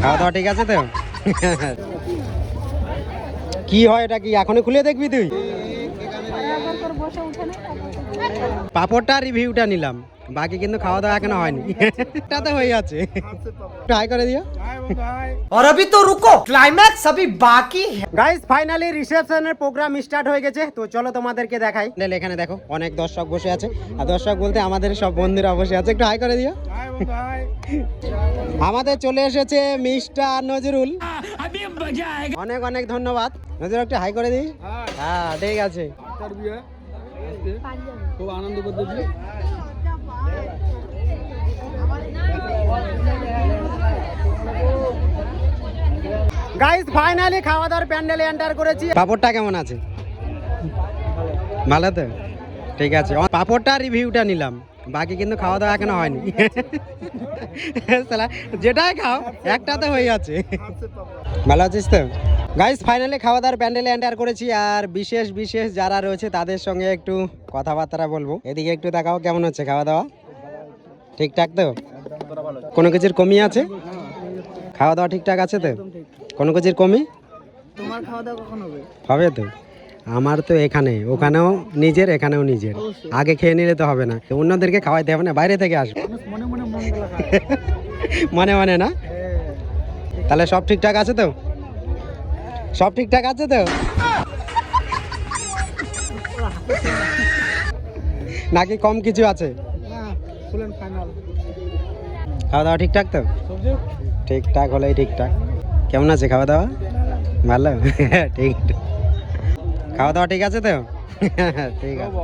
খাওয়া দাওয়া ঠিক আছে তো? কি হয় এটা, কি এখনই খুলে দেখবি তুই? পাপড়টা রিভিউটা নিলাম, বাকি কিন্তু খাওয়া দাওয়া এখনো হয়নি। এটা তো হয়ে আছে, ট্রাই করে দিও। और अभी तो रुको, क्लाइमैक्स अभी बाकी है। গাইস ফাইনালি রিসেপশনের প্রোগ্রাম স্টার্ট হয়ে গেছে, তো চলো তোমাদেরকে দেখাই। এখানে দেখো অনেক দর্শক বসে আছে, আর দর্শক বলতে আমাদের সব বন্ধুরা বসে আছে, একটু হাই করে দিও। আমাদের চলে এসেছে মিস্টার নজরুল, অনেক অনেক ধন্যবাদ নজরুল, একটু হাই করে দিই। হ্যাঁ ঠিক আছে, খুব আনন্দ করতেছি। গাইস ফাইনালি খাওয়া দাওয়ার প্যান্ডেলে এন্টার করেছি। পাপড়টা কেমন আছে? ভালো তো? ঠিক আছে, পাপড়টা রিভিউটা নিলাম, বাকি কিন্তু খাওয়া দাওয়া এখনো হয়নি। যেটাই খাও একটা তো হয়ে আছে। ভালো আছিস তো? গাইস ফাইনালি খাওয়া দাওয়ার প্যান্ডেলে এন্টার করেছি, আর বিশেষ বিশেষ যারা রয়েছে তাদের সঙ্গে একটু কথাবার্তা বলবো। এদিকে একটু দেখাও, কেমন হচ্ছে খাওয়া দাওয়া? ঠিকঠাক তো? কোনো কিছুর কমি আছে? খাওয়া দাওয়া ঠিকঠাক আছে তো? কোনো কিছুর কমি? তোমার খাওয়া দাওয়া কখন হবে? হবে তো। আমার তো এখানে, ওখানেও নিজের, এখানেও নিজের। আগে খেয়ে নিলে তো হবে না, অন্যদেরকে খাওয়াইতে হবে না, বাইরে থেকে আসবে। মনে মনে মন গলা খায়। মনে মনে না? তাহলে সব ঠিকঠাক আছে তো? সব ঠিকঠাক আছে তো? নাকি কম কিছু আছে? না, ফুল এন্ড ফাইনাল। খাওয়া দাওয়া ঠিকঠাক তো? সবজি ঠিকঠাক হলেই ঠিকঠাক। কেমন আছে খাওয়া দাওয়া? ভালো। ঠিক, খাওয়া দাওয়া ঠিক আছে তো? ঠিক আছে।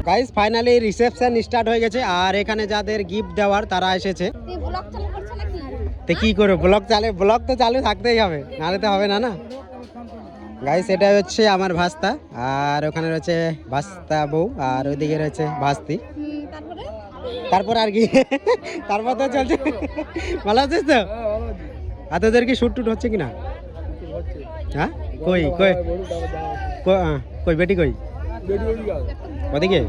গাইস ফাইনালি রিসেপশন স্টার্ট হয়ে গেছে, আর এখানে যাদের গিফট দেওয়ার তারা এসেছে। তো কি করবো, ব্লগ তো চালু থাকতেই হবে, নাহলে তো হবে না না। গাইস এটা হচ্ছে আমার ভাস্তা, আর ওখানে রয়েছে ভাস্তা বউ, আর ওইদিকে রয়েছে ভাস্তি। তারপর আর কি, তারপর তো চলছে। ভালো আছিস তো? আর তোদের কি শুট টুট হচ্ছে কিনা? হ্যাঁ, কই কই কই বেটি কই? ওদিকে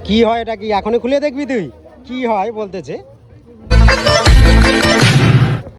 কি হয় এটা, কি এখনই খুলে দেখবি তুই? কি হয় বলতেছে।